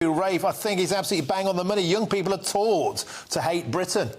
Rafe, I think he's absolutely bang on the money. Young people are taught to hate Britain.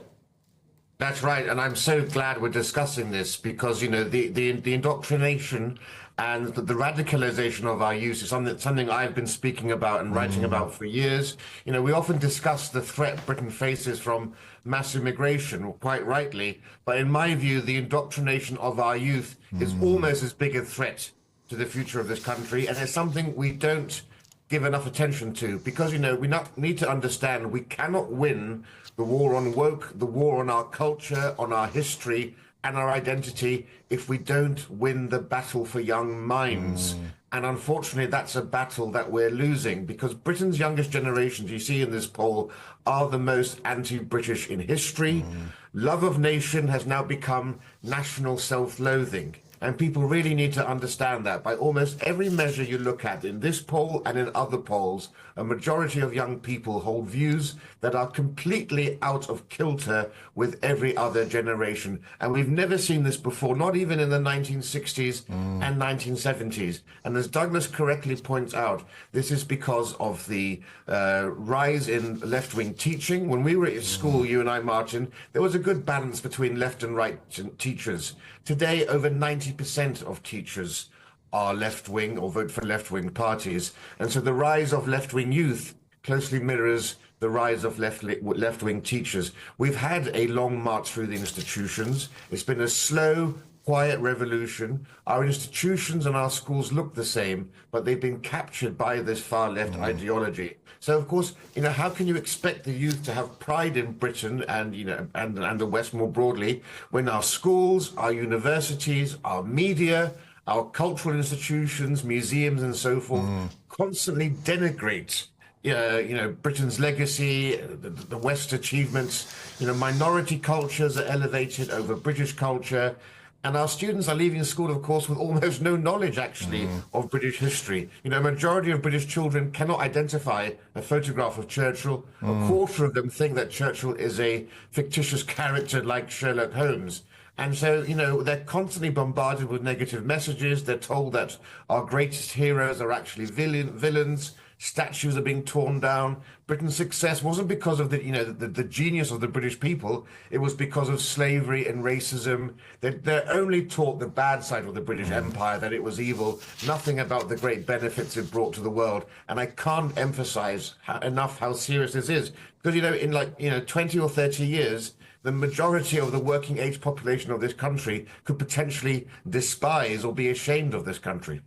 That's right, and I'm so glad we're discussing this because, you know, the indoctrination and the radicalization of our youth is something I've been speaking about and writing about for years. You know, we often discuss the threat Britain faces from mass immigration, quite rightly, but in my view, the indoctrination of our youth is almost as big a threat to the future of this country, and it's something we don't give enough attention to because, you know, we need to understand we cannot win the war on woke, the war on our culture, on our history and our identity if we don't win the battle for young minds. And unfortunately, that's a battle that we're losing because Britain's youngest generations, you see in this poll, are the most anti-British in history. Love of nation has now become national self-loathing. And people really need to understand that by almost every measure you look at in this poll and in other polls, a majority of young people hold views that are completely out of kilter with every other generation. And we've never seen this before, not even in the 1960s and 1970s. And as Douglas correctly points out, this is because of the rise in left-wing teaching. When we were at school, you and I, Martin, there was a good balance between left and right teachers. Today, over 90% of teachers are left-wing or vote for left-wing parties. And so the rise of left-wing youth closely mirrors the rise of left-wing teachers. We've had a long march through the institutions. It's been a slow, quiet revolution. Our institutions and our schools look the same, but they've been captured by this far-left ideology. So, of course, you know, how can you expect the youth to have pride in Britain and, you know, and the West more broadly when our schools, our universities, our media, our cultural institutions, museums and so forth constantly denigrate you know, Britain's legacy, the West's achievements. You know, minority cultures are elevated over British culture. And our students are leaving school, of course, with almost no knowledge, actually, of British history. You know, a majority of British children cannot identify a photograph of Churchill. A quarter of them think that Churchill is a fictitious character like Sherlock Holmes. And so, you know, they're constantly bombarded with negative messages. They're told that our greatest heroes are actually villains. Statues are being torn down. Britain's success wasn't because of the genius of the British people. It was because of slavery and racism. They're only taught the bad side of the British Empire, that it was evil, nothing about the great benefits it brought to the world. And I can't emphasize enough how serious this is. Because, you know, in 20 or 30 years, the majority of the working age population of this country could potentially despise or be ashamed of this country.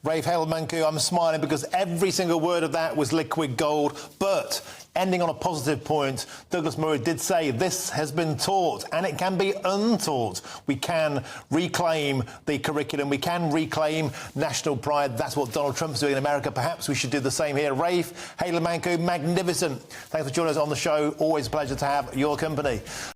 Rafe, Heydel-Mankoo, I'm smiling because every single word of that was liquid gold. But ending on a positive point, Douglas Murray did say this has been taught and it can be untaught. We can reclaim the curriculum. We can reclaim national pride. That's what Donald Trump's doing in America. Perhaps we should do the same here. Rafe, Heydel-Mankoo, magnificent. Thanks for joining us on the show. Always a pleasure to have your company.